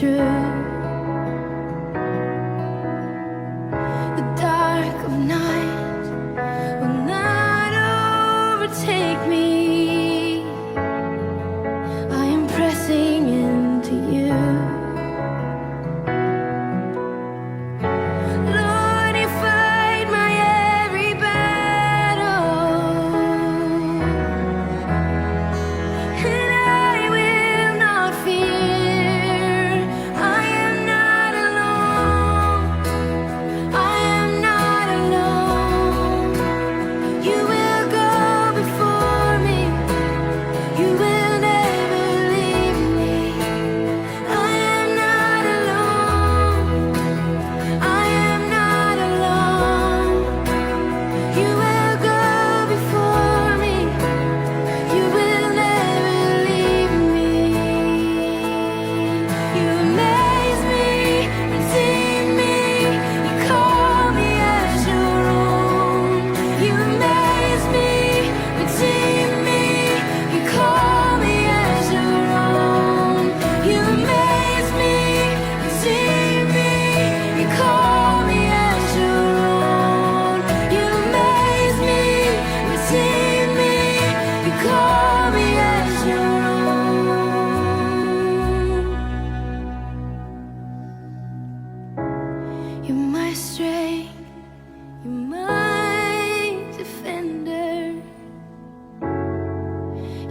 through the dark of night will not overtake me. I am pressing into you. Lord, you fight my every battle, and I will not fear. I am not alone. I am not alone. You will go before me. You will never leave me. I am not alone. I am not alone. You will go before me. You will never leave me. You amaze me, redeem me. You call me as your own. You amaze me, redeem me. You call me as your own. You amaze me, redeem me. You call me as your own. You amaze me, redeem me. You call me as your own. You're my strength, you're my defender.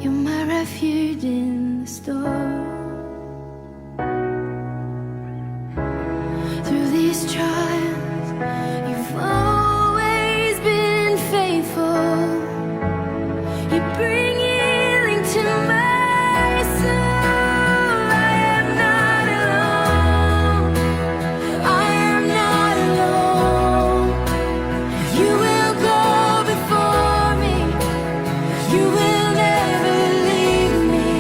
You're my refuge in the storm. Through these trials, you've always been faithful. You bring healing to my soul. I am not alone. I am not alone. You will go before me. You will never leave me.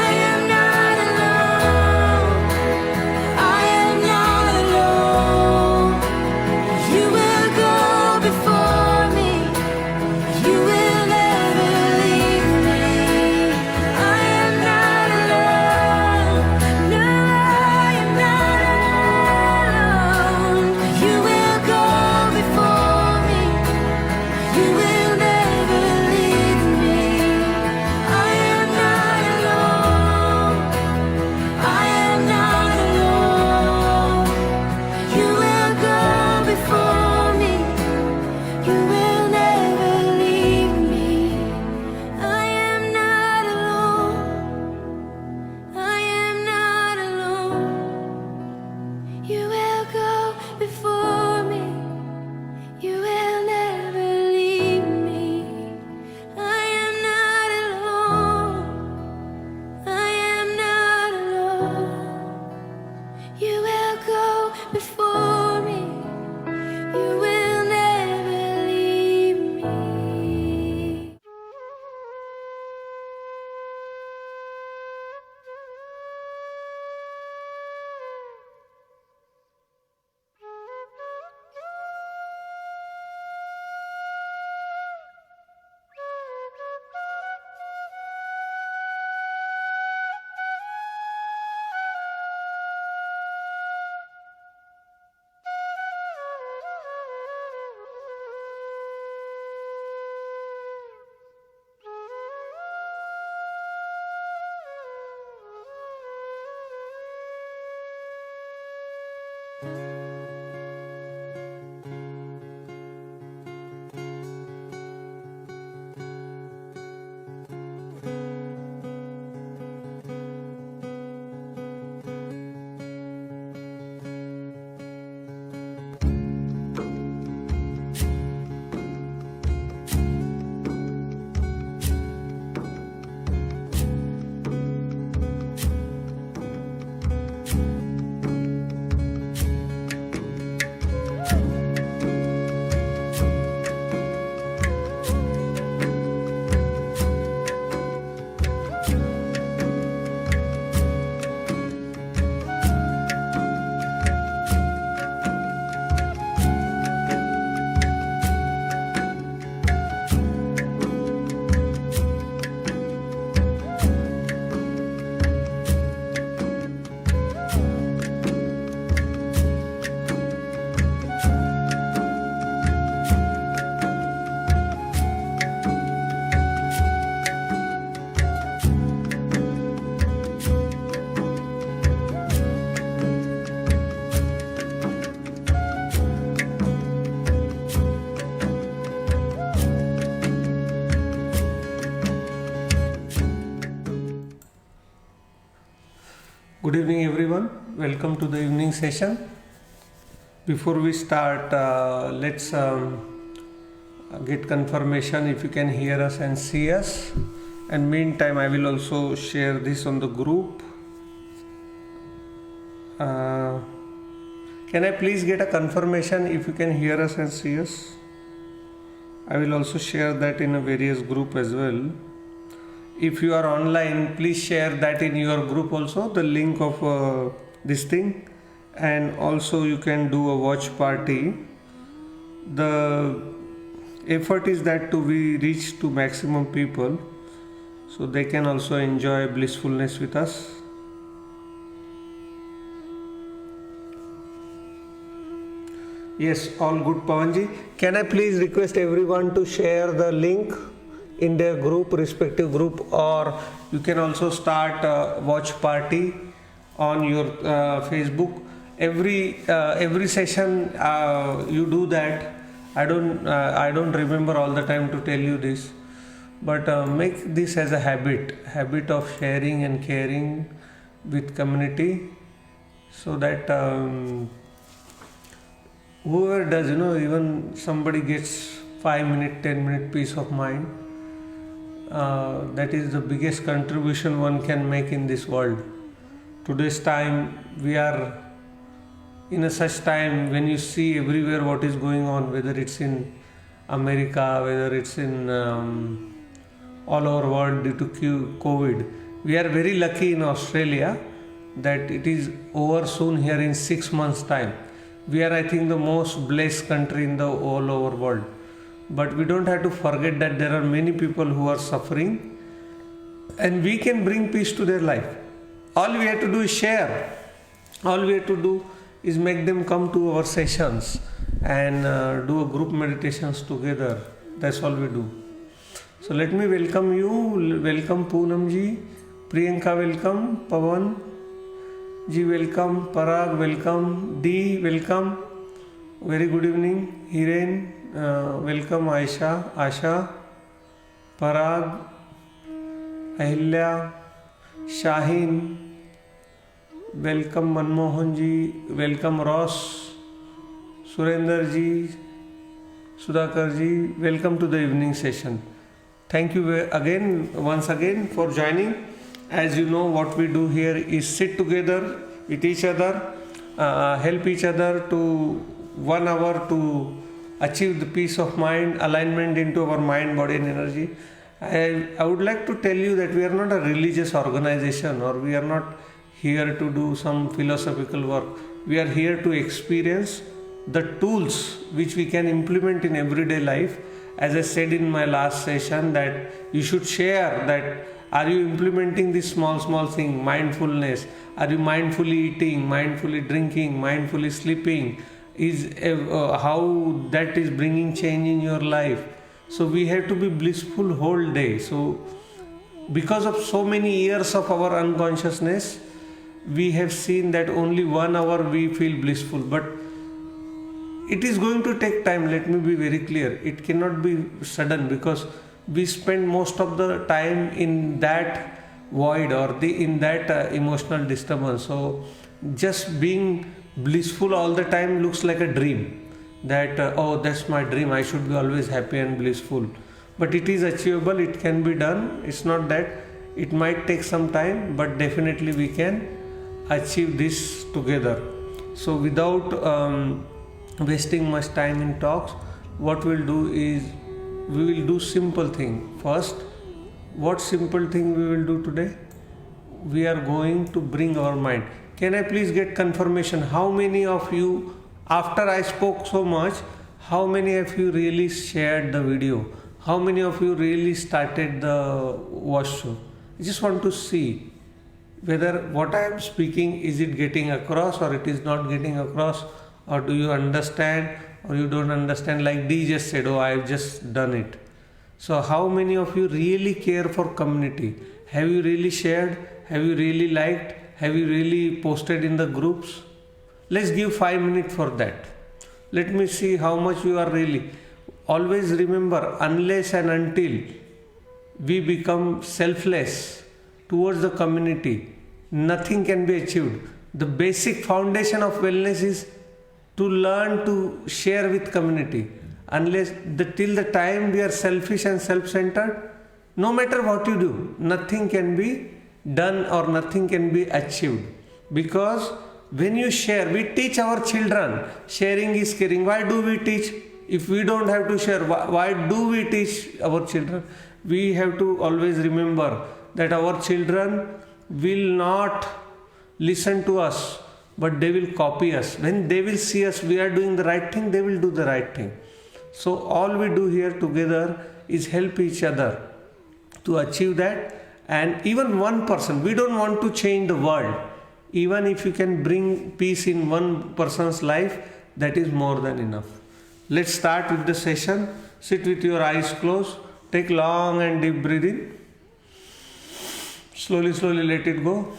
I am not alone. I am not alone. Good evening, everyone. Welcome to the evening session. Before we start, let's get confirmation if you can hear us and see us. And meantime, I will also share this on the group. Can I please get a confirmation if you can hear us and see us? I will also share that in a various group as well. If you are online, please share that in your group also, the link of this thing. And also you can do a watch party. The effort is that to be reach to maximum people so they can also enjoy blissfulness with us. Yes, all good, Pawanji. Can I please request everyone to share the link in their group, respective group, or you can also start a watch party on your Facebook. Every session you do that. I don't remember all the time to tell you this, but make this as a habit of sharing and caring with community, so that whoever does, even somebody gets 5-minute, 10-minute peace of mind. That is the biggest contribution one can make in this world. Today's time, we are in a such time when you see everywhere what is going on, whether it's in America, whether it's in all over world due to COVID. We are very lucky in Australia that it is over soon here in 6 months time. We are, I think, the most blessed country in the all over world. But we don't have to forget that there are many people who are suffering, and we can bring peace to their life. All we have to do is share. All we have to do is make them come to our sessions and do a group meditations together. That's all we do. So let me welcome you. Welcome Poonam ji, Priyanka welcome, Pawan ji welcome, Parag welcome, D welcome. Very good evening. Hiren welcome, Aisha, Asha, Parag, Ahilya, Shaheen welcome, Manmohan ji welcome, Ross, Surender ji, Sudhakar ji, welcome to the evening session. Thank you once again for joining. As you know, what we do here is sit together with each other, help each other to 1 hour to achieve the peace of mind, alignment into our mind, body and energy. I would like to tell you that we are not a religious organization, or we are not here to do some philosophical work. We are here to experience the tools which we can implement in everyday life. As I said in my last session, that you should share that. Are you implementing this small thing, mindfulness? Are you mindfully eating, mindfully drinking, mindfully sleeping? Is how that is bringing change in your life? So we have to be blissful whole day. So because of so many years of our unconsciousness, we have seen that only 1 hour we feel blissful. But it is going to take time. Let me be very clear. It cannot be sudden, because we spend most of the time in that void or in that emotional disturbance. So just being blissful all the time looks like a dream, that oh, that's my dream, I should be always happy and blissful. But it is achievable, it can be done. It's not that it might take some time, but definitely we can achieve this together. So without wasting much time in talks, what we'll do is we will do simple thing. First, what simple thing we will do today? We are going to bring our mind. Can I please get confirmation? How many of you, after I spoke so much, how many of you really shared the video? How many of you really started the watch show? I just want to see whether what I am speaking, is it getting across or it is not getting across, or do you understand or you don't understand. Like D just said, oh, I have just done it. So how many of you really care for community? Have you really shared? Have you really liked? Have you really posted in the groups? Let's give 5 minutes for that. Let me see how much you are really. Always remember, unless and until we become selfless towards the community, nothing can be achieved. The basic foundation of wellness is to learn to share with community. Till the time we are selfish and self-centered, no matter what you do, nothing can be done or nothing can be achieved. Because when you share, we teach our children, sharing is caring. Why do we teach? If we don't have to share, why do we teach our children? We have to always remember that our children will not listen to us, but they will copy us. When they will see us, we are doing the right thing, they will do the right thing. So all we do here together is help each other to achieve that. And even one person, we don't want to change the world. Even if you can bring peace in one person's life, that is more than enough. Let's start with the session. Sit with your eyes closed. Take long and deep breathing. Slowly, slowly let it go.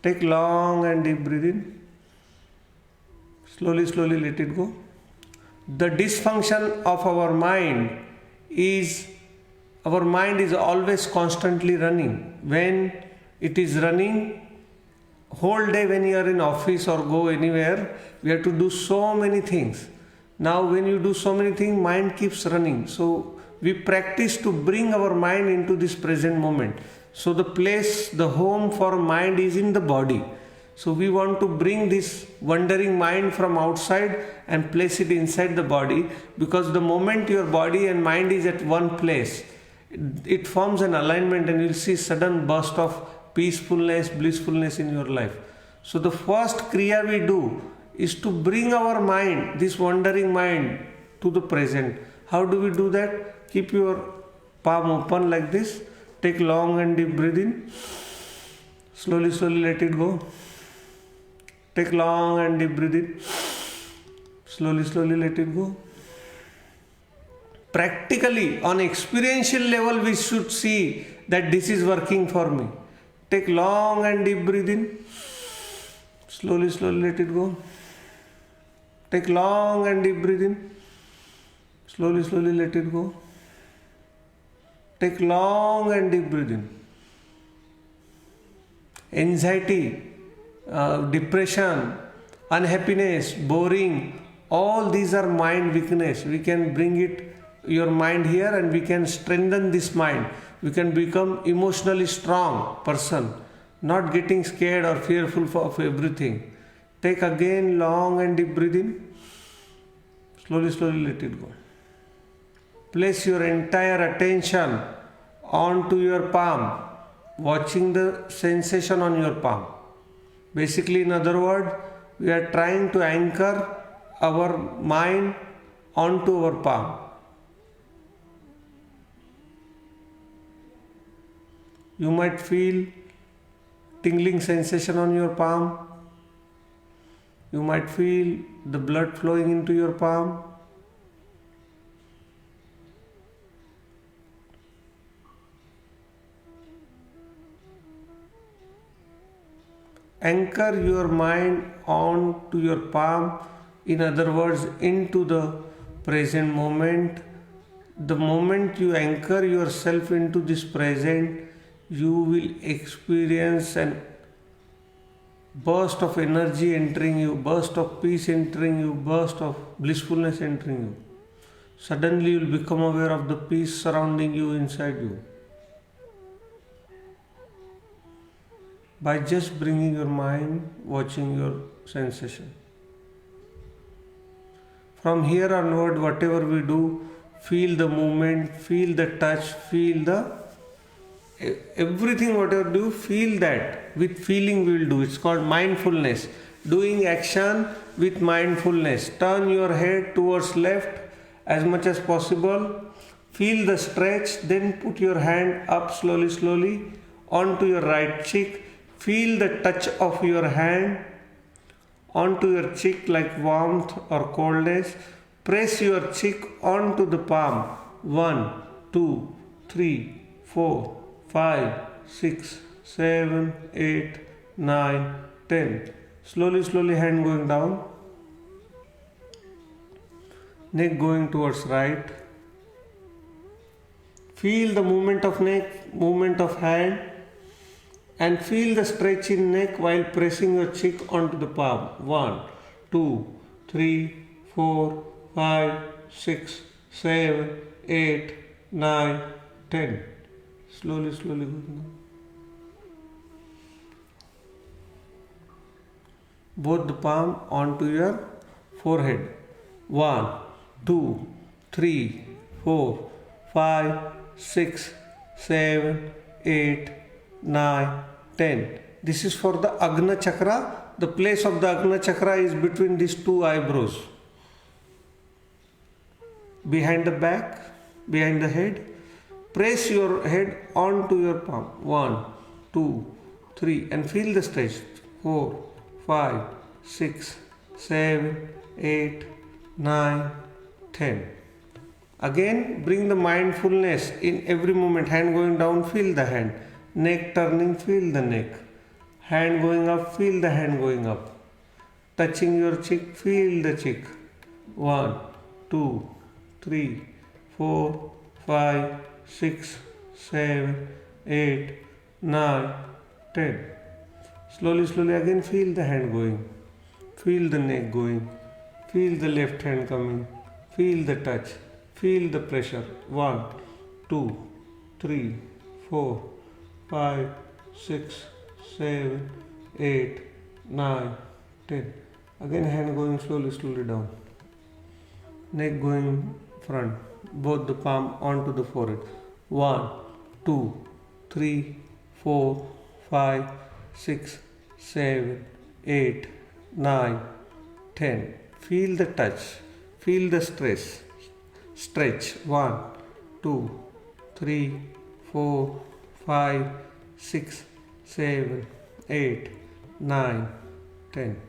Take long and deep breathing. Slowly, slowly let it go. The dysfunction of our mind is always constantly running. When it is running, whole day when you are in office or go anywhere, we have to do so many things. Now when you do so many things, mind keeps running. So we practice to bring our mind into this present moment. So the home for mind is in the body. So we want to bring this wandering mind from outside and place it inside the body, because the moment your body and mind is at one place, it forms an alignment and you'll see sudden burst of peacefulness, blissfulness in your life. So the first kriya we do is to bring our mind, this wandering mind, to the present. How do we do that? Keep your palm open like this. Take long and deep breathing. Slowly, slowly let it go. Take long and deep breathing. Slowly, slowly let it go. Practically, on experiential level, we should see that this is working for me. Take long and deep breathing. Slowly, slowly let it go. Take long and deep breathing. Slowly, slowly let it go. Take long and deep breathing. Anxiety, depression, unhappiness, boring, all these are mind weakness. We can bring your mind here and we can strengthen this mind. We can become emotionally strong person, not getting scared or fearful of everything. Take again long and deep breathing. Slowly, slowly let it go. Place your entire attention onto your palm, watching the sensation on your palm. Basically, in other words, we are trying to anchor our mind onto our palm. You might feel tingling sensation on your palm. You might feel the blood flowing into your palm. Anchor your mind onto your palm, in other words, into the present moment. The moment you anchor yourself into this present, you will experience an burst of energy entering you, burst of peace entering you, burst of blissfulness entering you. Suddenly you will become aware of the peace surrounding you, inside you. By just bringing your mind, watching your sensation. From here onward, whatever we do, feel the movement, feel the touch, everything whatever do, feel that. With feeling we will do. It's called mindfulness. Doing action with mindfulness. Turn your head towards left as much as possible. Feel the stretch, then put your hand up slowly, slowly onto your right cheek. Feel the touch of your hand onto your cheek like warmth or coldness. Press your cheek onto the palm. 1, 2, 3, 4, 5, 6, 7, 8, 9, 10. Slowly, slowly hand going down. Neck going towards right. Feel the movement of neck, movement of hand. and feel the stretch in neck while pressing your cheek onto the palm. 1, 2, 3, 4, 5, 6, 7, 8, 9, 10. Slowly, slowly go down. Both the palm onto your forehead. 1, 2, 3, 4, 5, 6, 7, 8, 9, 10. This is for the Agna chakra. The place of the Agna chakra is between these two eyebrows. Behind the back, behind the head. Press your head onto your palm. 1, 2, 3, and feel the stretch. 4, 5, 6, 7, 8, 9, 10. Again, bring the mindfulness in every moment. Hand going down, feel the hand. Neck turning, feel the neck. Hand going up, feel the hand going up. Touching your cheek, feel the cheek. 1, 2, 3, 4, 5, 6, 7, 8, 9, 10. Slowly, slowly again feel the hand going. Feel the neck going. Feel the left hand coming. Feel the touch. Feel the pressure. 1, 2, 3, 4, 5, 6, 7, 8, 9, 10. Again hand going slowly, slowly down. Neck going front. Both the palm onto the forehead. 1, 2, 3, 4, 5, 6, 7, 8, 9, 10. Feel the touch. Feel the stress. Stretch. 1, 2, 3, 4, 5, 6, 7, 8, 9, 10.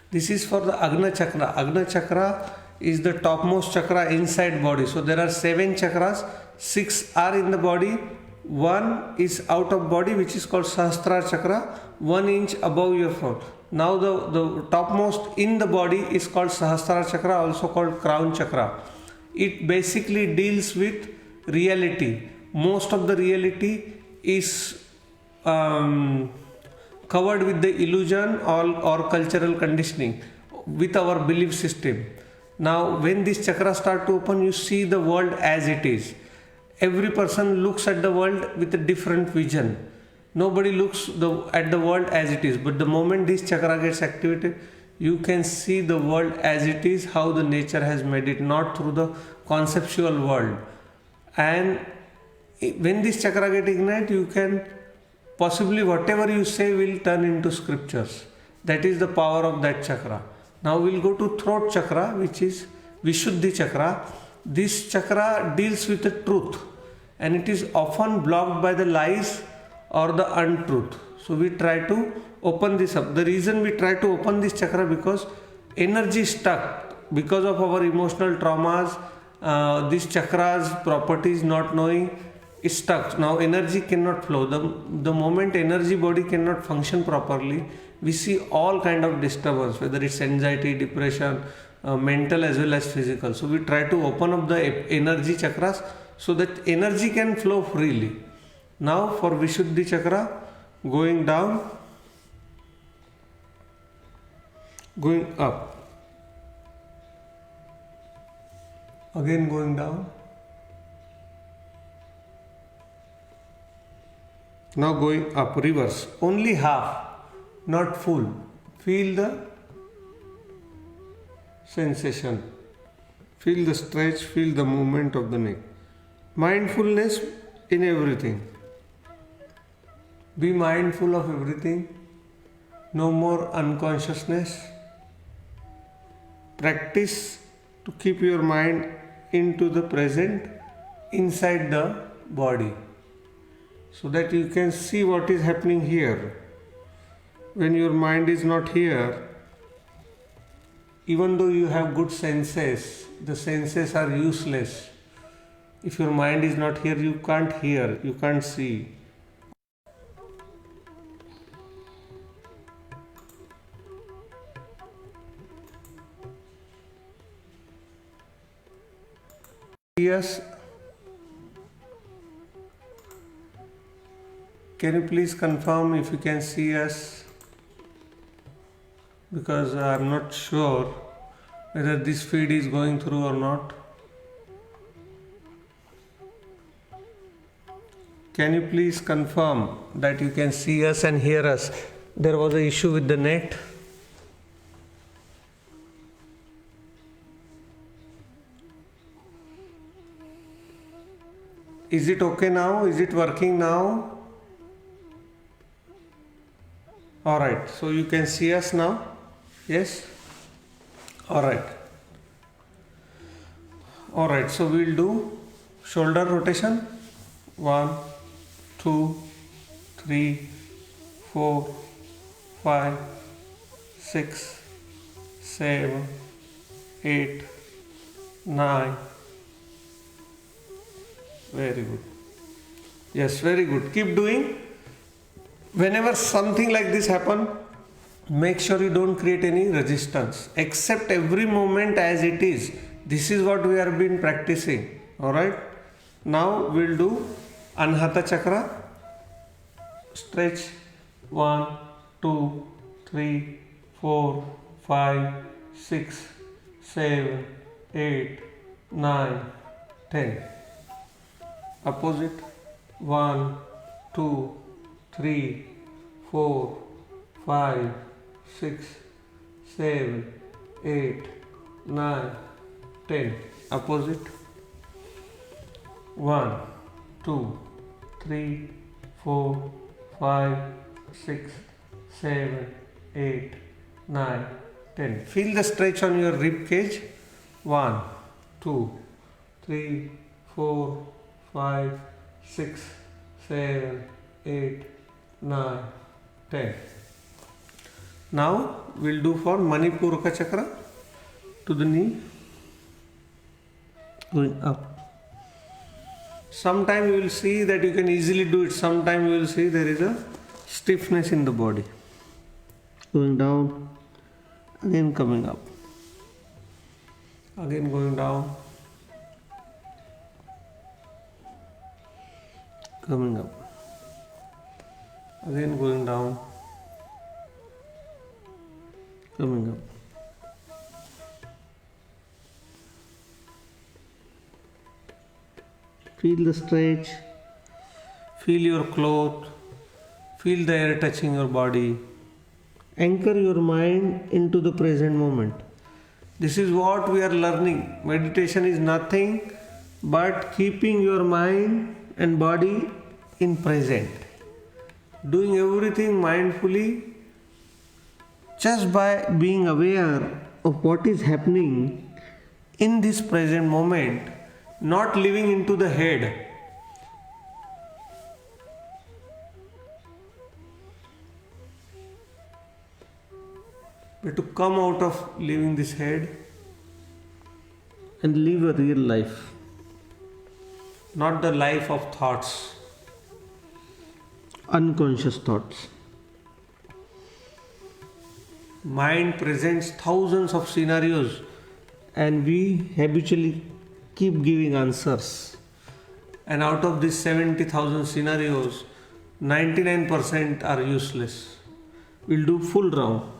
This is for the Agna chakra. Agna chakra is the topmost chakra inside body. So there are 7 chakras. 6 are in the body. 1 is out of body, which is called Sahasrara chakra, 1 inch above your throat. Now the topmost in the body is called Sahasrara chakra, also called crown chakra. It basically deals with reality. Most of the reality is covered with the illusion or cultural conditioning with our belief system. Now when these chakras start to open, you see the world as it is. Every person looks at the world with a different vision. Nobody looks at the world as it is. But the moment this chakra gets activated, you can see the world as it is, how the nature has made it, not through the conceptual world. And when this chakra gets ignited, you can possibly whatever you say will turn into scriptures. That is the power of that chakra. Now we'll go to throat chakra, which is Vishuddhi chakra. This chakra deals with the truth, and it is often blocked by the lies or the untruth. So we try to open this up. The reason we try to open this chakra because energy is stuck because of our emotional traumas. This chakra's properties not knowing is stuck. Now energy cannot flow. The moment energy body cannot function properly, we see all kind of disturbance, whether it's anxiety, depression, mental as well as physical. So we try to open up the energy chakras so that energy can flow freely. Now for Vishuddhi chakra, going down, going up, again going down, now going up, reverse, only half, not full. Feel the sensation, feel the stretch, feel the movement of the neck. Mindfulness in everything. Be mindful of everything. No more unconsciousness. Practice to keep your mind into the present, inside the body, so that you can see what is happening here. When your mind is not here, even though you have good senses, the senses are useless. If your mind is not here, you can't hear, you can't see. Yes. Can you please confirm if you can see us? Because I am not sure whether this feed is going through or not. Can you please confirm that you can see us and hear us? There was an issue with the net. Is it okay now? Is it working now? Alright, so you can see us now? Yes? Alright. Alright, so we'll do shoulder rotation. 1, 2, 3, 4, 5, 6, 7, 8, 9. Very good. Yes, very good. Keep doing. Whenever something like this happen, make sure you don't create any resistance. Accept every moment as it is. This is what we have been practicing. Alright. Now we'll do Anahata Chakra. Stretch 1, 2, 3, 4, 5, 6, 7, 8, 9, 10. Opposite 1, 2, 3, 4, 5, 6, 7, 8, 9, 10. Opposite 1, 2, 3, 4, 5, 6, 7, 8, 9, 10. Feel the stretch on your rib cage. 1, 2, 3, 4, 5, 6, 7, 8, 9, 10. Now we'll do for Manipuraka Chakra to the knee, going up. Sometime you will see that you can easily do it. Sometime you will see there is a stiffness in the body. Going down, again coming up. Again going down, coming up. Again going down, coming up. Feel the stretch, feel your cloth, feel the air touching your body. Anchor your mind into the present moment. This is what we are learning. Meditation is nothing but keeping your mind and body in present. Doing everything mindfully, just by being aware of what is happening in this present moment, not living into the head. But to come out of living this head and live a real life, not the life of thoughts, unconscious thoughts. Mind presents thousands of scenarios and we habitually keep giving answers. And out of these 70,000 scenarios, 99% are useless. We'll do full round.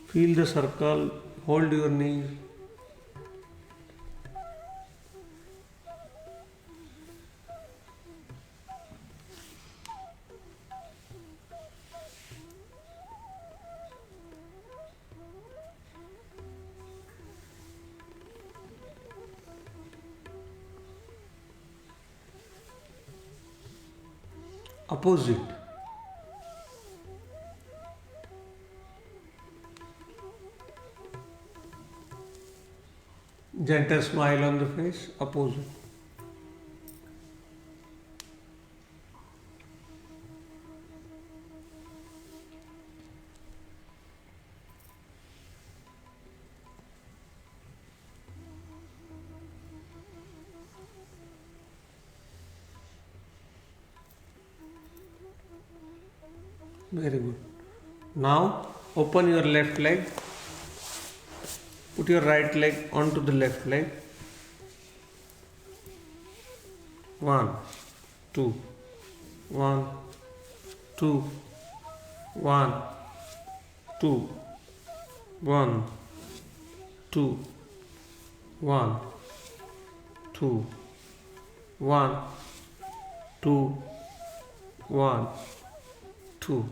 Feel the circle, hold your knees. Opposite. Gentle smile on the face, opposite. Very good. Now open your left leg. Put your right leg onto the left leg. 1, 2, 1, 2, 1, 2, 1, 2, 1, 2, 1, 2, 1, 2,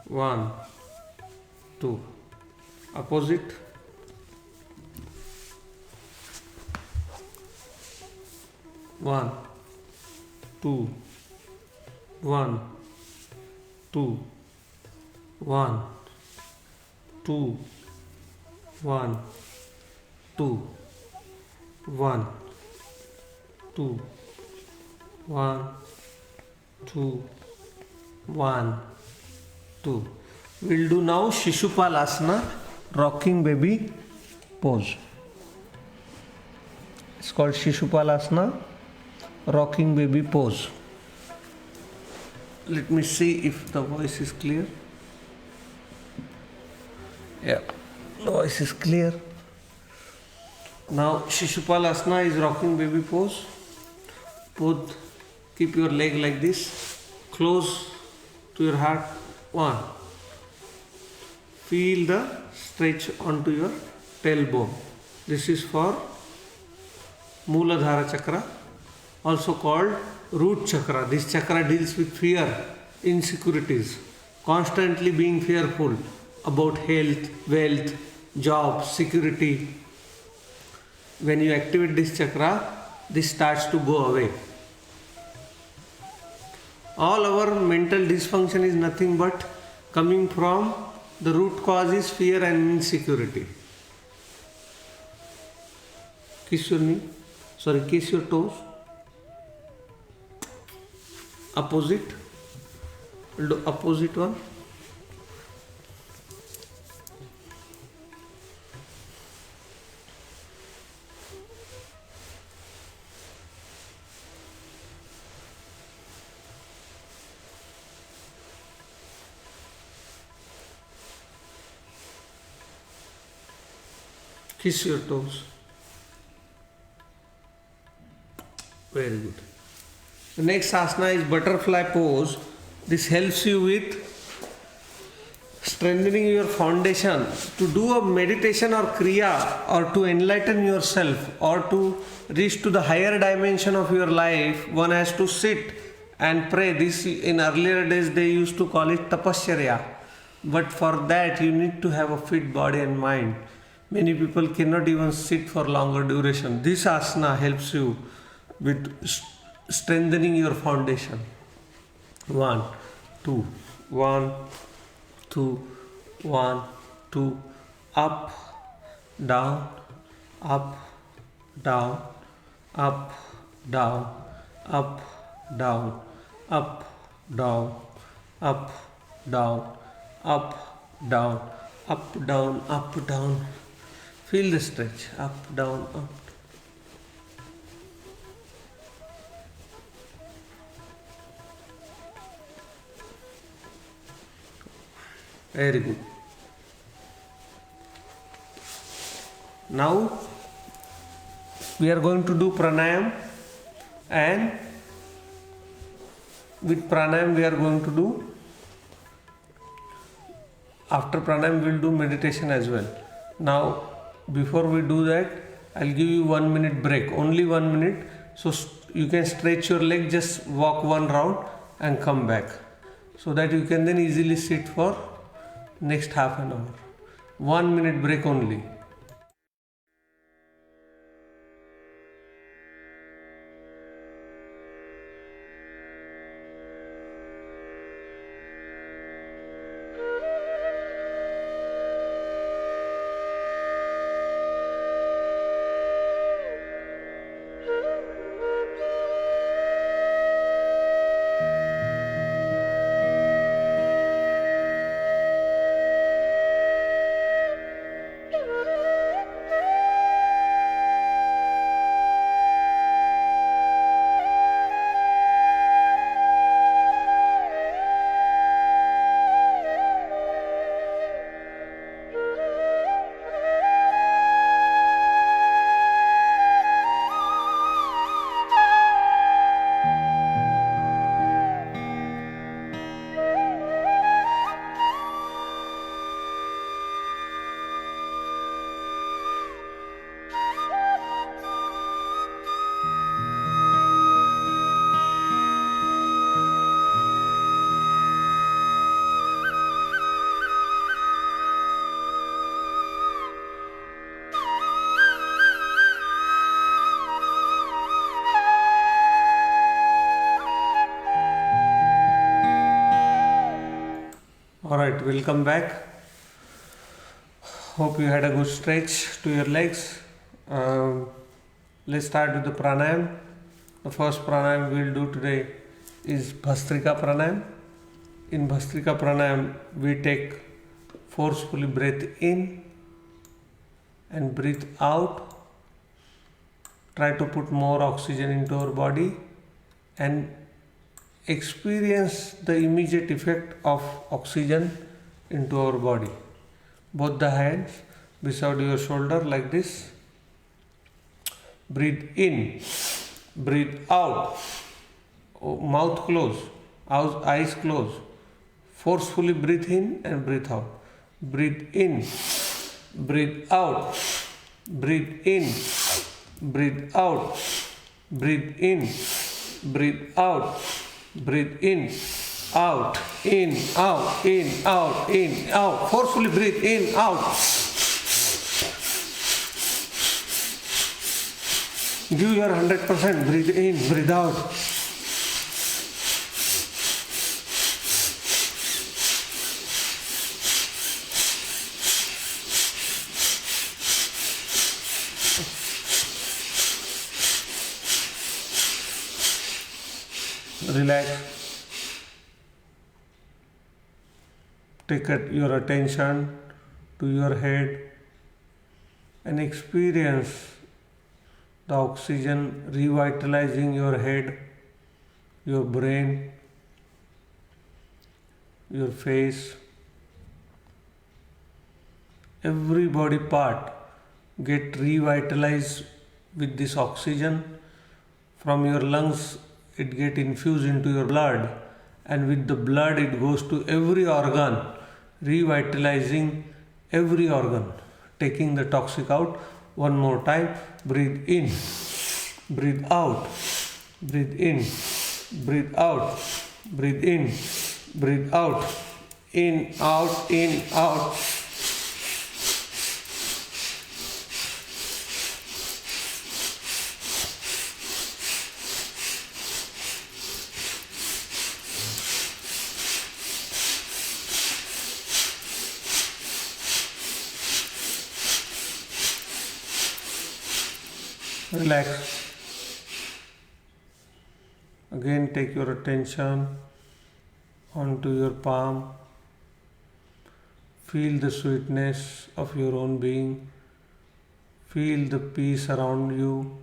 1, 2. Opposite. 1, 2, 1, 2, 1, 2, 1, 2, 1, 2, 1, 2, 1, 2. We'll do now Shishupalasana, rocking baby pose. It's called Shishupalasana, rocking baby pose. Let me see if the voice is clear. Yeah, the voice is clear. Now Shishupalasana is rocking baby pose. Keep your leg like this, close to your heart. 1. Feel the stretch onto your tailbone. This is for Mooladhara chakra, also called root chakra. This chakra deals with fear, insecurities, constantly being fearful about health, wealth, job, security. When you activate this chakra, this starts to go away. All our mental dysfunction is nothing but coming from the root cause is fear and insecurity. Kiss your knee. Kiss your toes. Opposite. We'll do opposite one. Kiss your toes. Very good. The next asana is butterfly pose. This helps you with strengthening your foundation. To do a meditation or kriya or to enlighten yourself or to reach to the higher dimension of your life, one has to sit and pray. This in earlier days they used to call it tapasya. But for that you need to have a fit body and mind. Many people cannot even sit for longer duration. This asana helps you with strengthening your foundation. 1, 2, 1, 2, 1, 2, up, down, up, down, up, down, up, down, up, down, up, down, up, down, up, down, up, down. Feel the stretch. Up, down, up. Very good. Now we are going to do pranayam, and with pranayam we are going to do, after pranayam we will do meditation as well. Now before we do that, I'll give you 1 minute break, only 1 minute, so you can stretch your leg, just walk one round and come back, so that you can then easily sit for next half an hour. 1 minute break only. Alright, welcome back. Hope you had a good stretch to your legs. Let's start with the pranayam. The first pranayam we'll do today is Bhastrika pranayam. In Bhastrika pranayam, we take forcefully breath in and breathe out. Try to put more oxygen into our body and experience the immediate effect of oxygen into our body. Both the hands beside your shoulder like this. Breathe in, breathe out, mouth closed, eyes closed. Forcefully breathe in and breathe out. Breathe in, breathe out, breathe in, breathe out, breathe in, breathe out, breathe in, out, in, out, in, out, in, out. Forcefully breathe in, out. Give your 100%. Breathe in, breathe out. Relax. Take your attention to your head and experience the oxygen revitalizing your head, your brain, your face. Every body part get revitalized with this oxygen. From your lungs it get infused into your blood, and with the blood it goes to every organ, revitalizing every organ, taking the toxic out. One more time. Breathe in, breathe out, breathe in, breathe out, breathe in, breathe out, in, out, in, out. Relax. Again, take your attention onto your palm. Feel the sweetness of your own being. Feel the peace around you.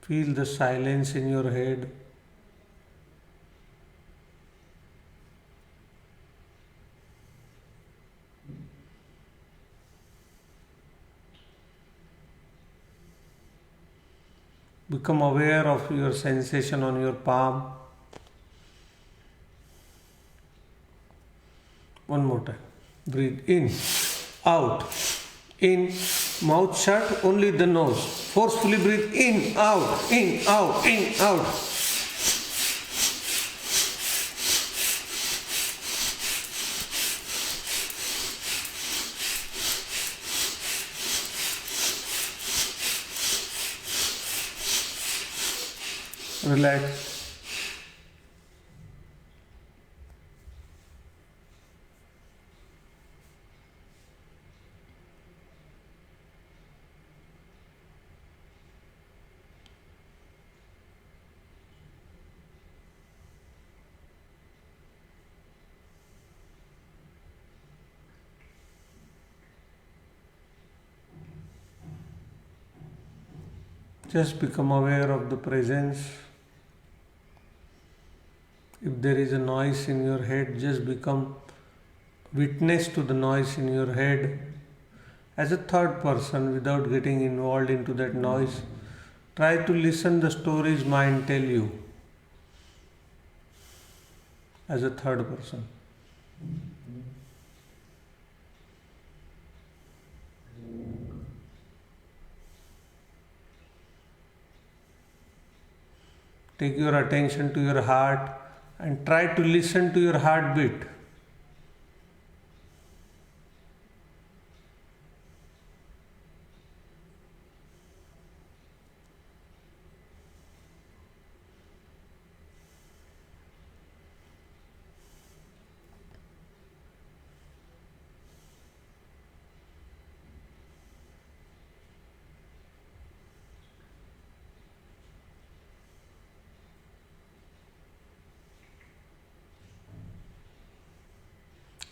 Feel the silence in your head. Become aware of your sensation on your palm. One more time. Breathe in, out, in, mouth shut, only the nose. Forcefully breathe in, out, in, out, in, out. Relax. Just become aware of the presence. If there is a noise in your head, just become witness to the noise in your head as a third person without getting involved into that noise. Try to listen the stories mind tell you as a third person. Take your attention to your heart and try to listen to your heartbeat.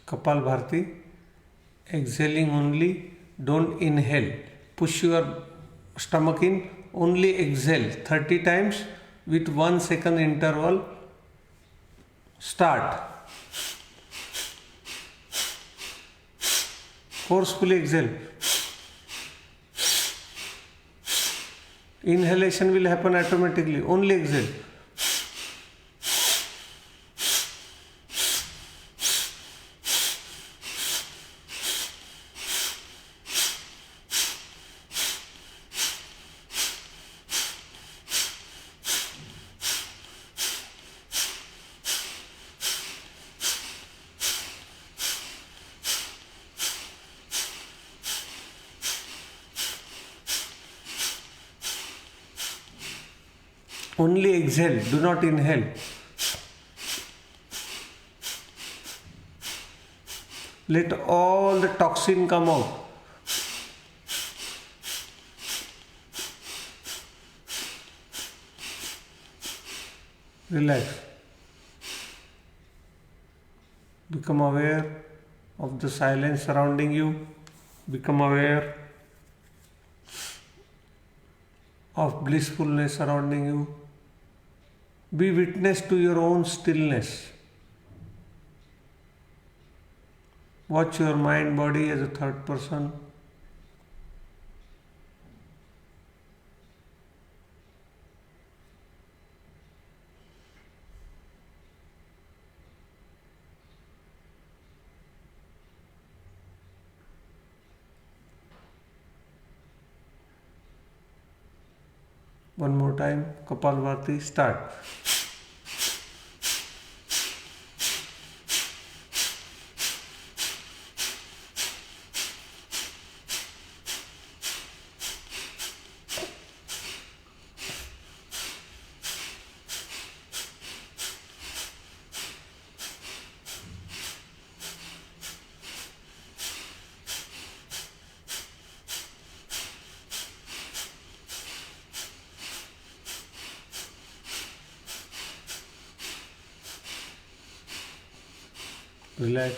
Kapalbhati. Exhaling only, don't inhale. Push your stomach in, only exhale 30 times with 1 second interval. Start. Forcefully exhale. Inhalation will happen automatically, only exhale. Only exhale, do not inhale. Let all the toxin come out. Relax. Become aware of the silence surrounding you. Become aware of blissfulness surrounding you. Be witness to your own stillness. Watch your mind body as a third person. One more time, Kapalbhati, start. Relax.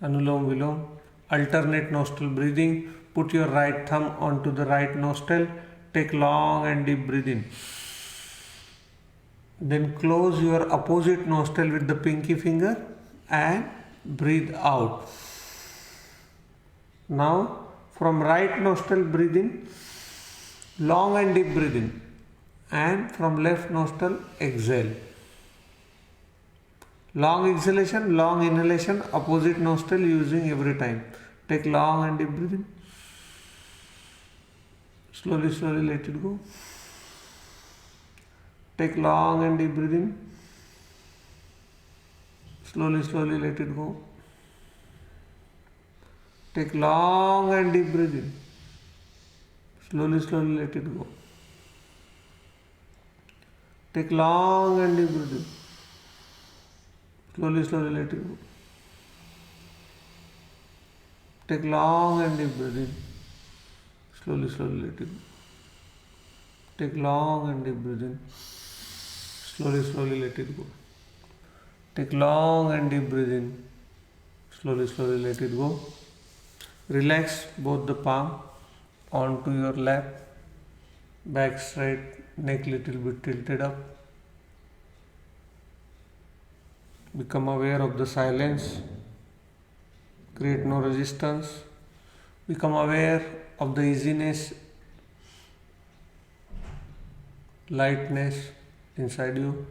Anulom Vilom. Alternate nostril breathing. Put your right thumb onto the right nostril. Take long and deep breath in. Then close your opposite nostril with the pinky finger and breathe out. Now from right nostril breathe in, long and deep breathe in, and from left nostril exhale. Long exhalation, long inhalation, opposite nostril using every time. Take long and deep breath in. Slowly, slowly let it go. Take long and deep breath in. Slowly, slowly let it go. Take long and deep breath in. Slowly, slowly let it go. Take long and deep breath in. Slowly, slowly let it go. Take long and deep breath in. Slowly, slowly let it go. Take long and deep breath in. Slowly, slowly let it go. Take long and deep breath in. Slowly, slowly let it go. Relax both the palm onto your lap. Back straight, neck little bit tilted up. Become aware of the silence. Create no resistance. Become aware of the easiness, lightness inside you.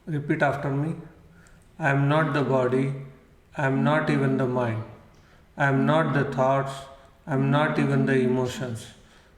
Repeat after me. I am not the body. I am not even the mind. I am not the thoughts, I am not even the emotions.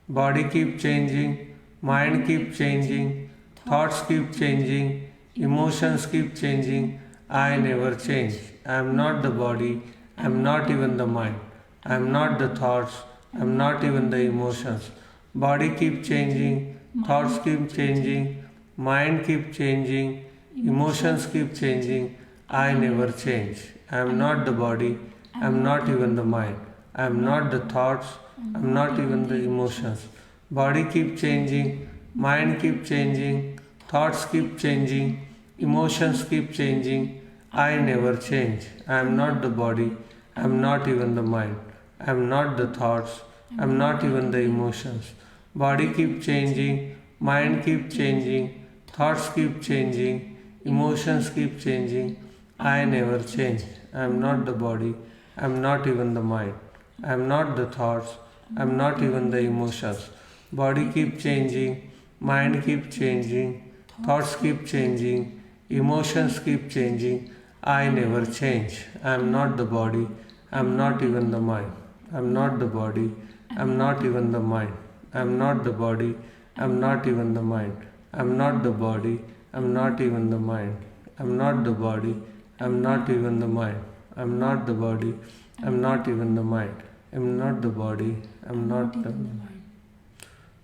Body keep changing, mind keep changing, thoughts keep changing, emotions keep changing. I never change. I am not the body, I am not even the mind. I am not the thoughts, I am not even the emotions. Body keep changing, thoughts keep changing, mind keep changing, emotions keep changing. I never change. I am not the body, I am not even the mind. I am not the thoughts, I am not even the emotions. Body keep changing, mind keep changing, thoughts keep changing, emotions keep changing. I never change. I am not the body, I am not even the mind. I am not the thoughts, I am not even the emotions. Body keep changing, mind keep changing, thoughts keep changing, emotions keep changing. I never change. I am not the body, I am not even the mind. I am not the thoughts, I am not even the emotions. Body keep changing, mind keep changing, thoughts keep changing, emotions keep changing. I never change. I am not the body, I am not even the mind. I am not the body, I am not even the mind. I am not the body, I am not even the mind. I am not the body, I am not even the mind. I am not the body, I am not even the mind. I am not the body, I am not even the mind. I am not the body, I am not the mind.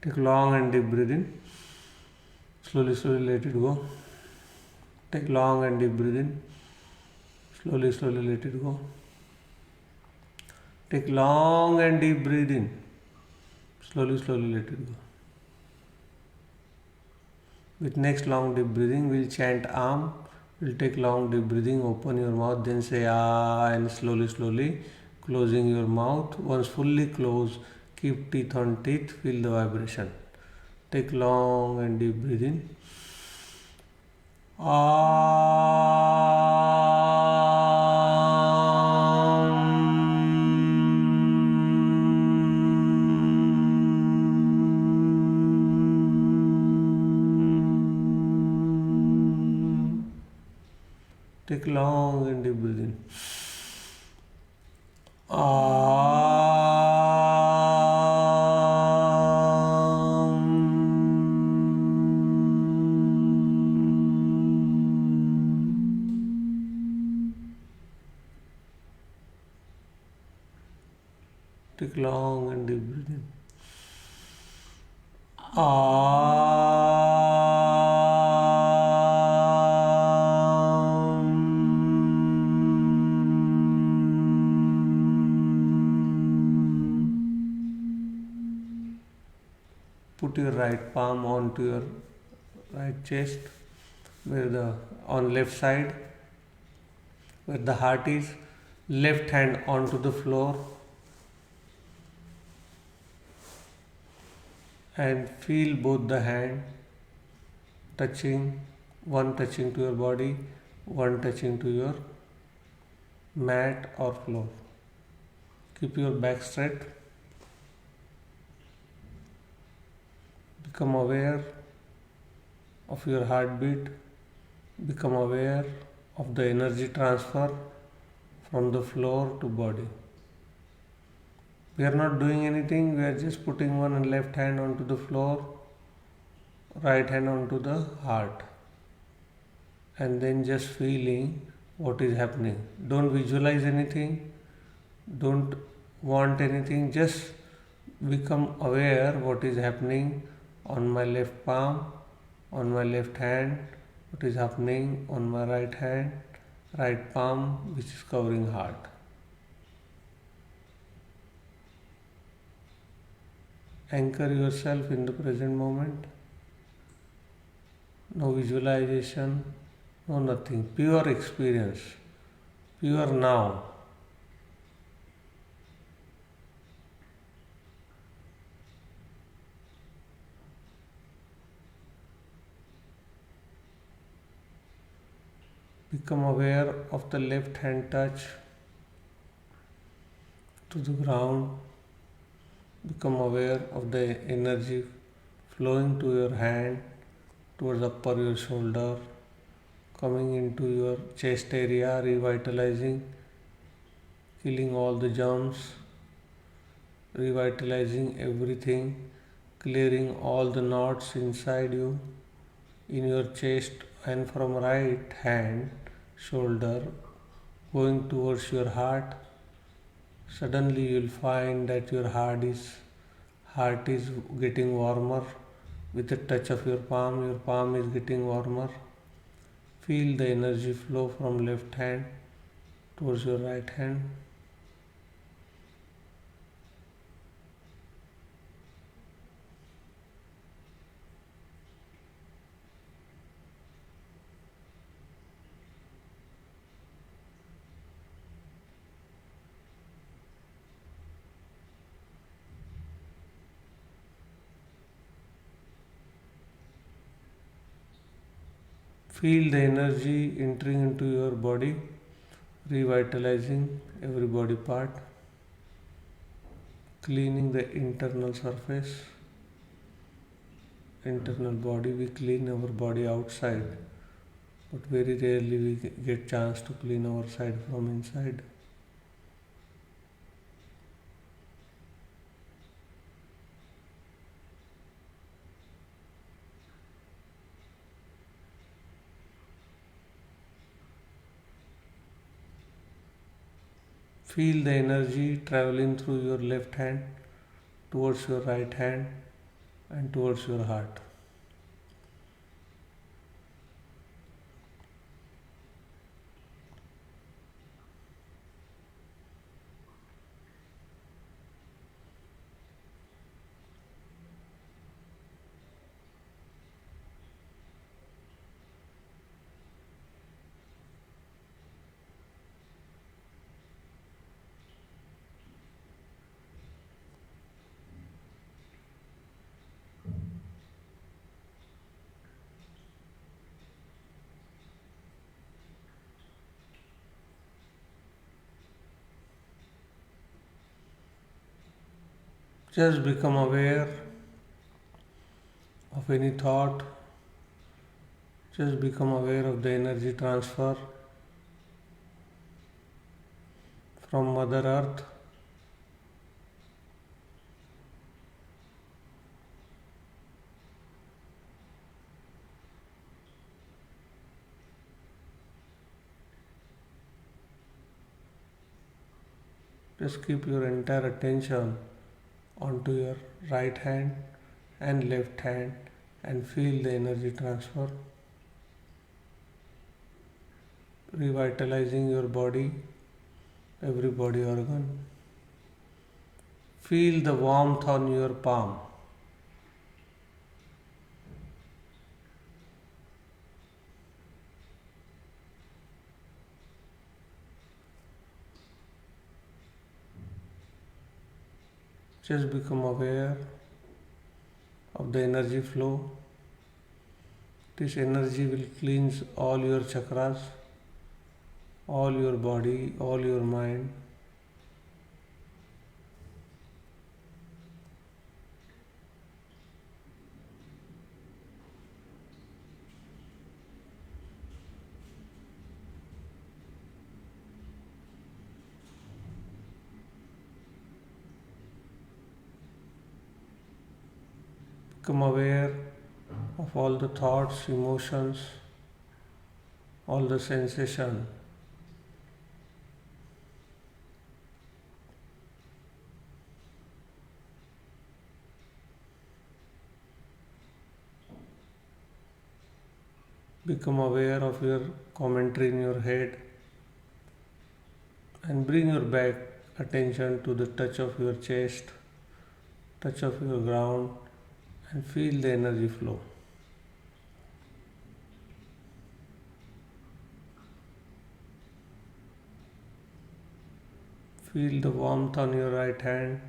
Take long and deep breath in. Slowly, slowly let it go. Take long and deep breath in. Slowly, slowly let it go. Take long and deep breath in. Slowly, slowly let it go. With next long deep breathing, we'll chant Am. We'll take long deep breathing, open your mouth, then say Ah, and slowly, slowly closing your mouth. Once fully closed, keep teeth on teeth, feel the vibration. Take long and deep breathing. Take long and deep breathing. Take long and deep breathing. Put your right palm onto your right chest, where the on left side, where the heart is. Left hand onto the floor, and feel both the hand touching, one touching to your body, one touching to your mat or floor. Keep your back straight. Become aware of your heartbeat. Become aware of the energy transfer from the floor to body. We are not doing anything, we are just putting one left hand onto the floor, right hand onto the heart, and then just feeling what is happening. Don't visualize anything, don't want anything, just become aware what is happening on my left palm, on my left hand, what is happening on my right hand, right palm, which is covering heart. Anchor yourself in the present moment. No visualization, no nothing. Pure experience, pure now. Become aware of the left hand touch to the ground. Become aware of the energy flowing to your hand towards upper your shoulder, coming into your chest area, revitalizing. killing all the germs, revitalizing everything, clearing all the knots inside you, in your chest, and from right hand shoulder going towards your heart. Suddenly you'll find that your heart is getting warmer with a touch of your palm is getting warmer. Feel the energy flow from left hand towards your right hand. Feel the energy entering into your body, revitalizing every body part, cleaning the internal surface, internal body. We clean our body outside, but very rarely we get chance to clean our side from inside. Feel the energy traveling through your left hand towards your right hand and towards your heart. Just become aware of any thought. Just become aware of the energy transfer from Mother Earth. Just keep your entire attention onto your right hand and left hand and feel the energy transfer, revitalizing your body, every body organ. Feel the warmth on your palm. Just become aware of the energy flow. This energy will cleanse all your chakras, all your body, all your mind. Become aware of all the thoughts, emotions, all the sensation. Become aware of your commentary in your head and bring your back attention to the touch of your chest, touch of your ground, and feel the energy flow. Feel the warmth on your right hand.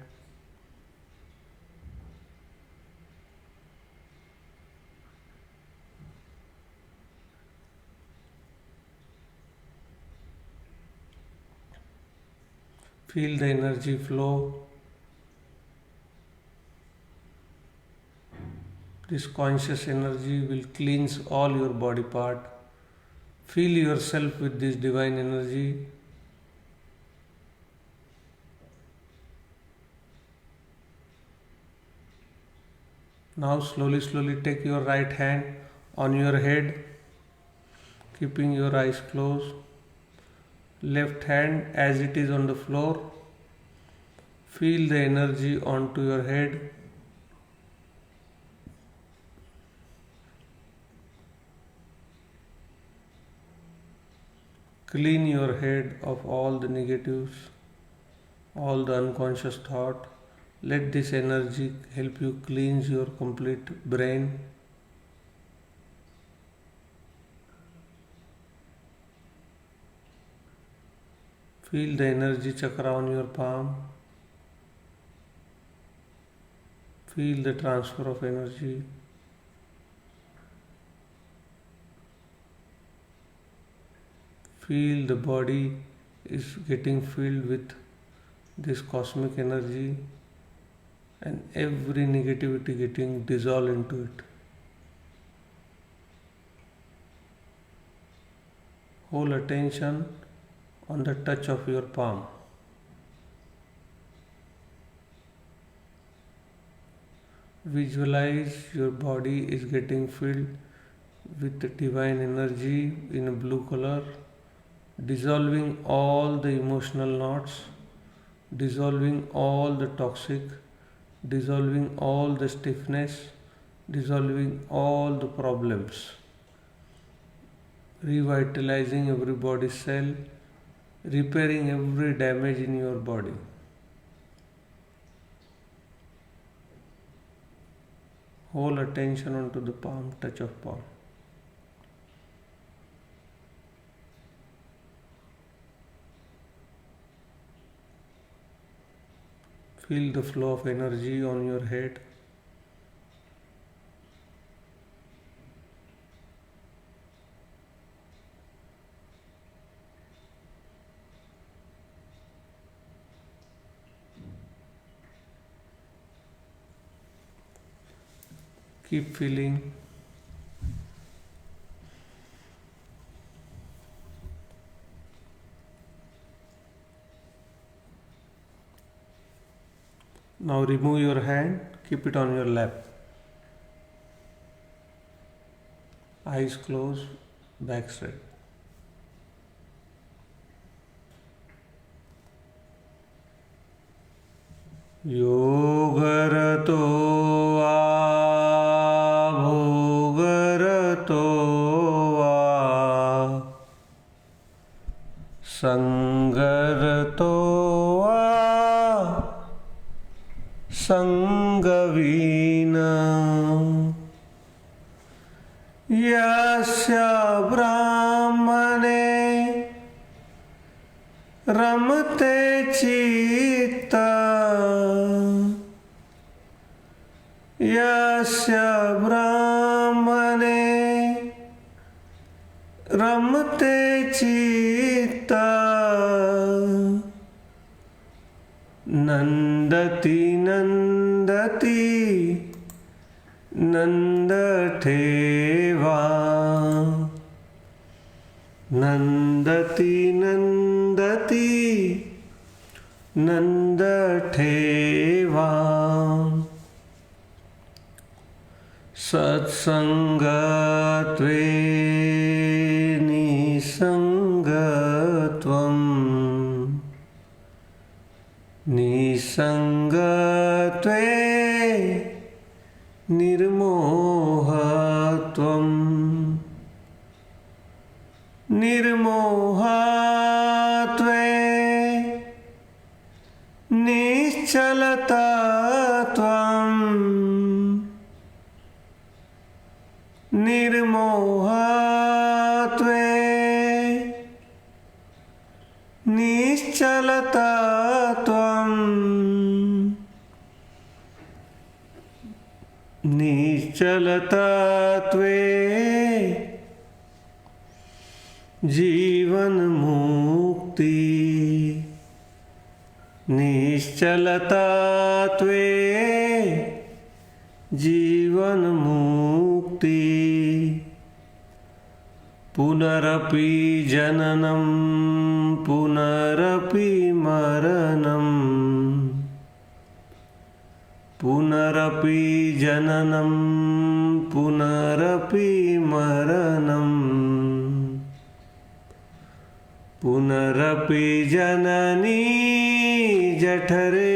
Feel the energy flow. This conscious energy will cleanse all your body part. Feel yourself with this divine energy. Now slowly take your right hand on your head, keeping your eyes closed. Left hand as it is on the floor. Feel the energy onto your head. Clean your head of all the negatives, all the unconscious thought. Let this energy help you cleanse your complete brain. Feel the energy chakra on your palm. Feel the transfer of energy. Feel the body is getting filled with this cosmic energy and every negativity getting dissolved into it. Hold attention on the touch of your palm. Visualize your body is getting filled with the divine energy in a blue color, dissolving all the emotional knots, dissolving all the toxic, dissolving all the stiffness, dissolving all the problems, revitalizing every body cell, repairing every damage in your body. Hold attention onto the palm, touch of palm. Feel the flow of energy on your head. Keep feeling. Now remove your hand, keep it on your lap. Eyes closed, back straight. Yogarto bhogarato sangarato sangavina yasya brahmane ramte chitta yasya brahmane ramte chitta nandati nandati nandatheva nandati nandati nandatheva satsangatve nisangatvam nisangatve nirmohatvam nirmohatve nischalatatvam nirmohatve nischalatatvam nischalatatve जीवन मुक्ति निश्चलतात्वे जीवन मुक्ति पुनरपि जननं पुनरपि मरणं पुनरपि जननं पुनरपि मरणं पुनरपि जननी जठरे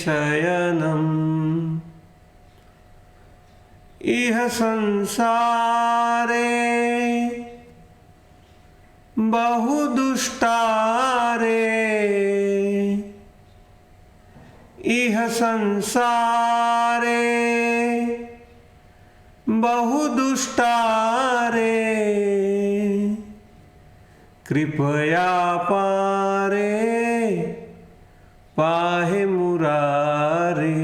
शयनम् इह संसारे बहुदुष्टारे इह संसारे बहुदुष्टारे कृपया पारे पाहि मुरारे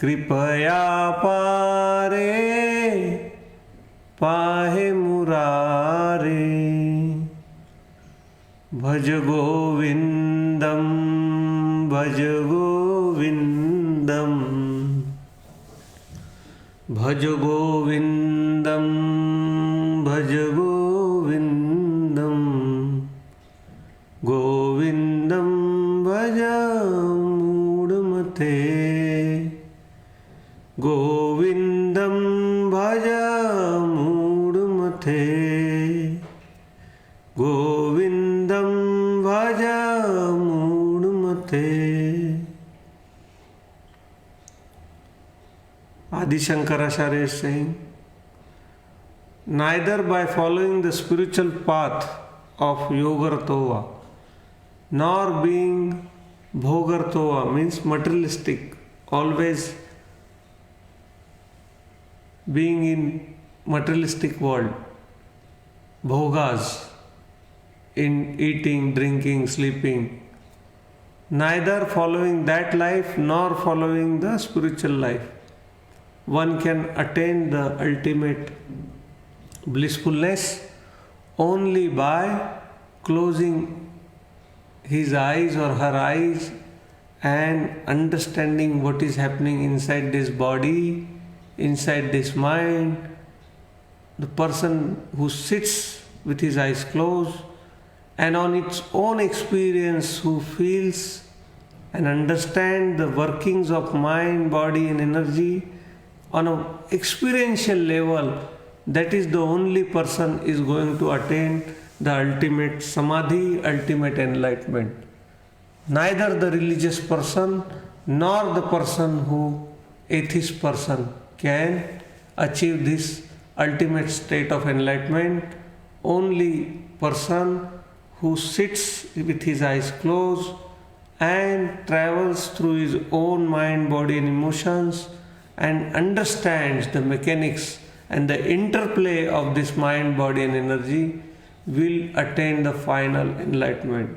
कृपया पारे पाहि मुरारे भज गोविन्दं भज गोविन्दं भज गोविन्दं भज गोविन्दं गोविन्दं भज मूढमते गोविन्दं भज मूढमते गोविन्दं भज मूढमते। Adi Shankaracharya is saying, neither by following the spiritual path of Yogartova nor being Bhogartova means materialistic, always being in materialistic world, bhogas, in eating, drinking, sleeping, neither following that life nor following the spiritual life, one can attain the ultimate blissfulness only by closing his eyes or her eyes and understanding what is happening inside this body, inside this mind. The person who sits with his eyes closed and on its own experience who feels and understands the workings of mind, body and energy on an experiential level, that is the only person is going to attain the ultimate samadhi, ultimate enlightenment. Neither the religious person nor the person who atheist person can achieve this ultimate state of enlightenment. Only person who sits with his eyes closed and travels through his own mind, body and emotions and understands the mechanics and the interplay of this mind, body and energy will attain the final enlightenment.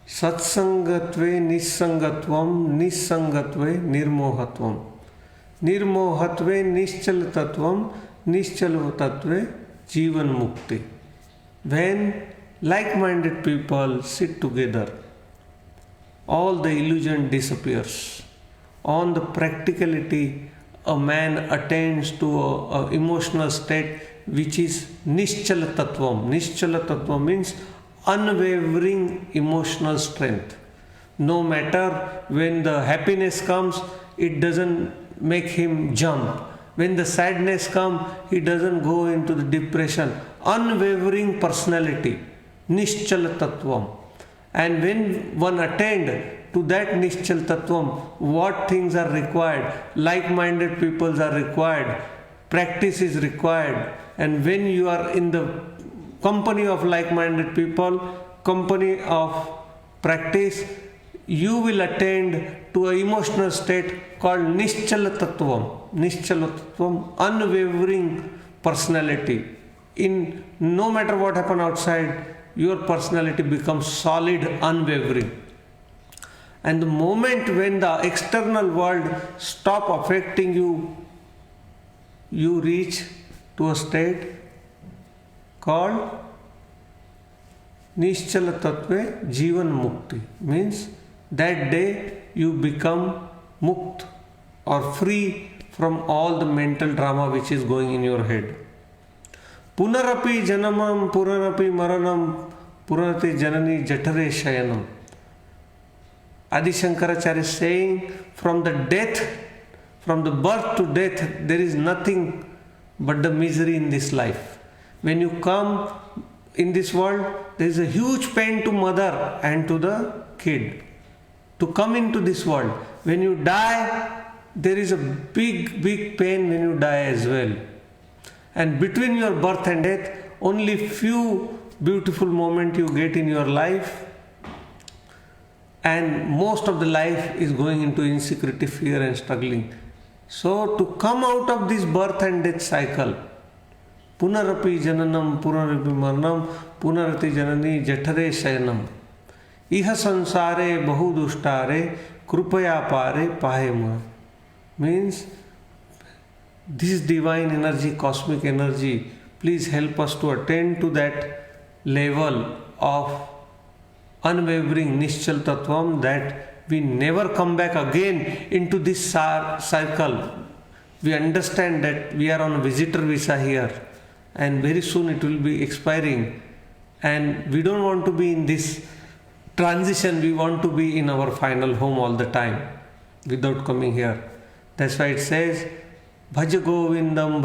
Satsangatve nissangatvam nissangatve nirmohatvam nirmohatve nischalatatvam nischalatatve jivan mukti. When like-minded people sit together, all the illusion disappears. On the practicality, a man attains to a emotional state which is nischala tattvam. Nischala tattvam means unwavering emotional strength. No matter when the happiness comes, it doesn't make him jump. When the sadness comes, he doesn't go into the depression. Unwavering personality, nischala tattvam. And when one attained to that nischal tattvam, what things are required? Like-minded people are required. Practice is required. And when you are in the company of like-minded people, company of practice, you will attain to an emotional state called nischala tattvam. Nischala tattvam, unwavering personality. In no matter what happens outside, your personality becomes solid, unwavering. And the moment when the external world stop affecting you, you reach to a state called Nischala Tattve Jivan Mukti. Means that day you become mukt or free from all the mental drama which is going in your head. Punarapi janamam puranapi maranam purate janani jatare shayanam. Adi Shankaracharya is saying, from the birth to death, there is nothing but the misery in this life. When you come in this world, there is a huge pain to mother and to the kid to come into this world. When you die, there is a big pain when you die as well. And between your birth and death, only few beautiful moments you get in your life, and most of the life is going into insecurity, fear and struggling. So to come out of this birth and death cycle, punarapi jananam punarapi maranam punarati janani jathare shayanam iha sansare bahu dushtare krupaya pare pahema, means this divine energy, cosmic energy, please help us to attain to that level of unwavering Nischal Tattvam, that we never come back again into this cycle. We understand that we are on a visitor visa here and very soon it will be expiring, and we don't want to be in this transition. We want to be in our final home all the time without coming here. That's why it says, Bhaja Govindam,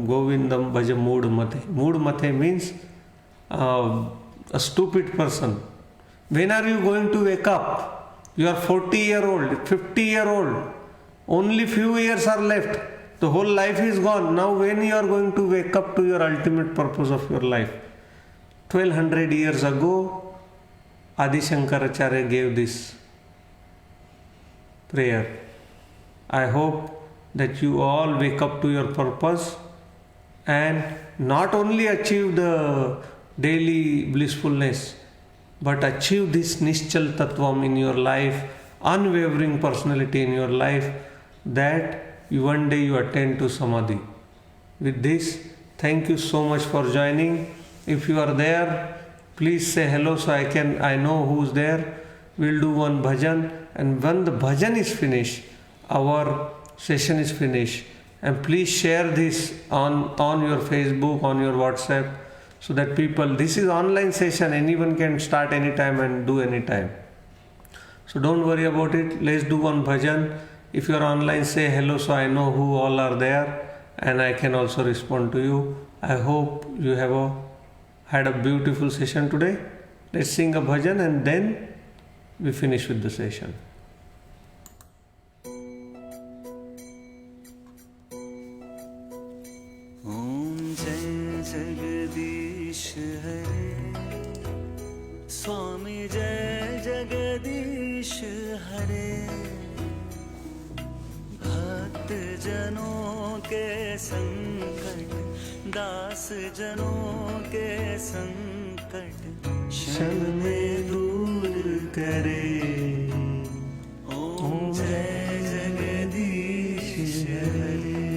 Govindam, Bhaja Mood Mate. Mood Mate means a stupid person. When are you going to wake up? You are 40-year-old, 50-year-old. Only few years are left. The whole life is gone. Now when you are going to wake up to your ultimate purpose of your life? 1200 years ago, Adi Shankaracharya gave this prayer. I hope that you all wake up to your purpose and not only achieve the daily blissfulness, but achieve this Nischal Tattvam in your life, unwavering personality in your life, that one day you attain to Samadhi. With this, thank you so much for joining. If you are there, please say hello so I know who's there. We'll do one bhajan, and when the bhajan is finished, our session is finished. And please share this on your Facebook, on your WhatsApp, so that people, this is online session, anyone can start anytime and do anytime. So don't worry about it. Let's do one bhajan. If you are online, say hello so I know who all are there and I can also respond to you. I hope you have had a beautiful session today. Let's sing a bhajan and then we finish with the session. Om Jai Jagadish Hare, Swami Jai Jagadish Hare, भक्त जनों के संकट, दास जनों के संकट क्षण में दूर करे. ओम जय जगदीश हरे.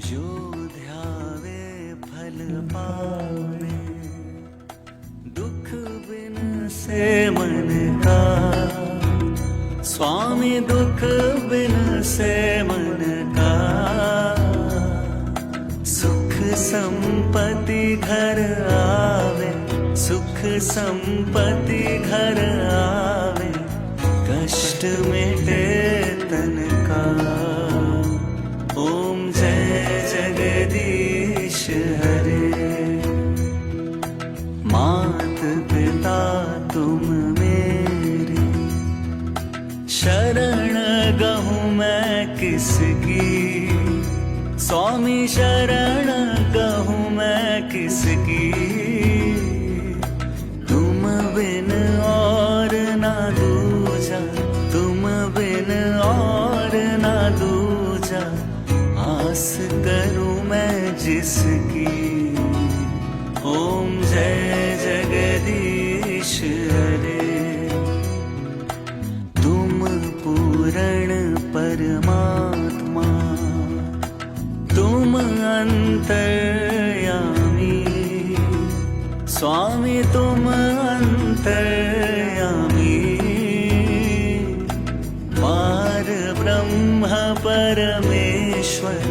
जो ध्यावे फल पावे, दुख बिन से मन का. स्वामी दुख बिन से मन का. सुख संपत्ति घर आवे, सुख संपत्ति घर आवे, कष्ट मिटे तन का. ओम जय जगदीश हरे. मात पिता तुम मेरे, शरण गहूँ मैं किसकी. स्वामी शरण गहूँ मैं किसकी. तुम बिन और ना दूजा, तुम बिन और ना दूजा. आस करूँ मैं जिसकी. ओम जय जगदीश हरे. पूर्ण परमात्मा, तुम अंतर्यामी. स्वामी तुम अंतर्यामी. पार ब्रह्म परमेश्वर,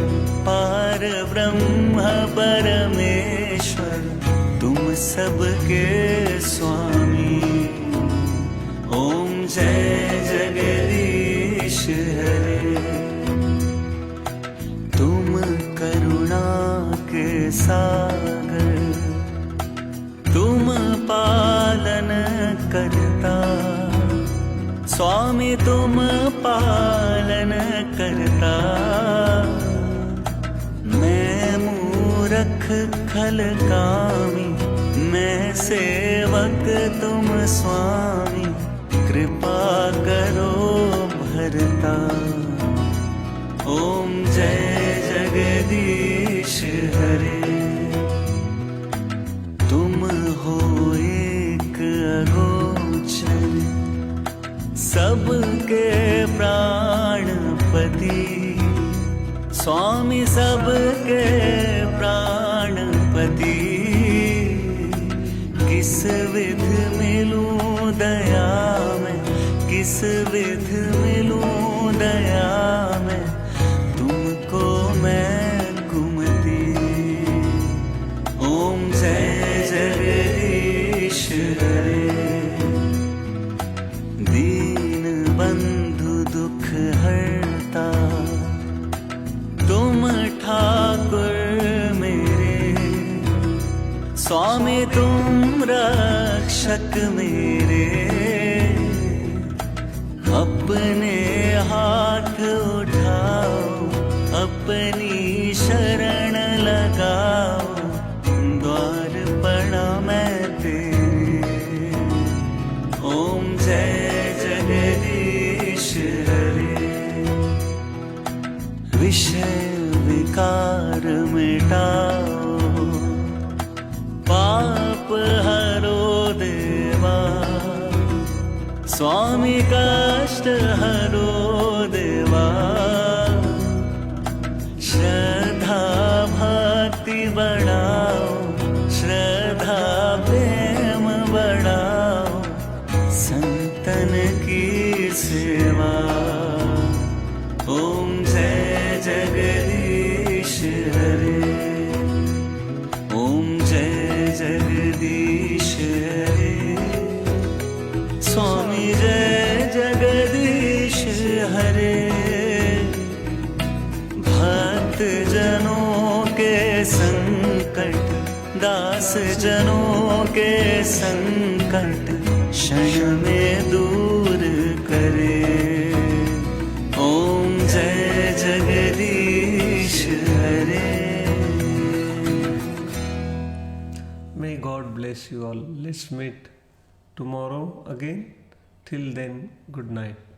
पार ब्रह्म परमेश्वर, तुम सबके स्वामी. करता, स्वामी तुम पालन करता। मैं मूरख खलकामी, मैं सेवक तुम स्वामी, कृपा करो भरता। ओम जय जगदीश हरे, तुम हो एक अगोचर, सबके प्राणपति, स्वामी सबके प्राणपति। किस विध मिलूं दया में, किस विध मिलूं दया में, तुमको मैं कुमति। ओम जय जगदीश हरे, दीन बंधु दुख हरता, तुम ठाकुर मेरे, स्वामी तुम रक्षक मेरे। अपने हाथ उठाओ, अपनी शरण लगाओ, द्वार पड़ा मैं तेरे। ओम जय जगदीश हरे, विषय विकार मिटाओ, पाप हरो देवा, स्वामी कष्ट हरो देवा। श्रद्धा भक्ति बढ़ाओ, श्रद्धा प्रेम बढ़ाओ, संतन की सेवा। ओम जय जगदीश हरे, ओम जय जगदीश हरे, स्वामी जय जगदीश हरे। भक्त जनों के संकट, दास जनों के संकट, क्षण में दूर करे। ओम जय जगदीश हरे। May God bless you all. Let's meet tomorrow again. Till then, good night.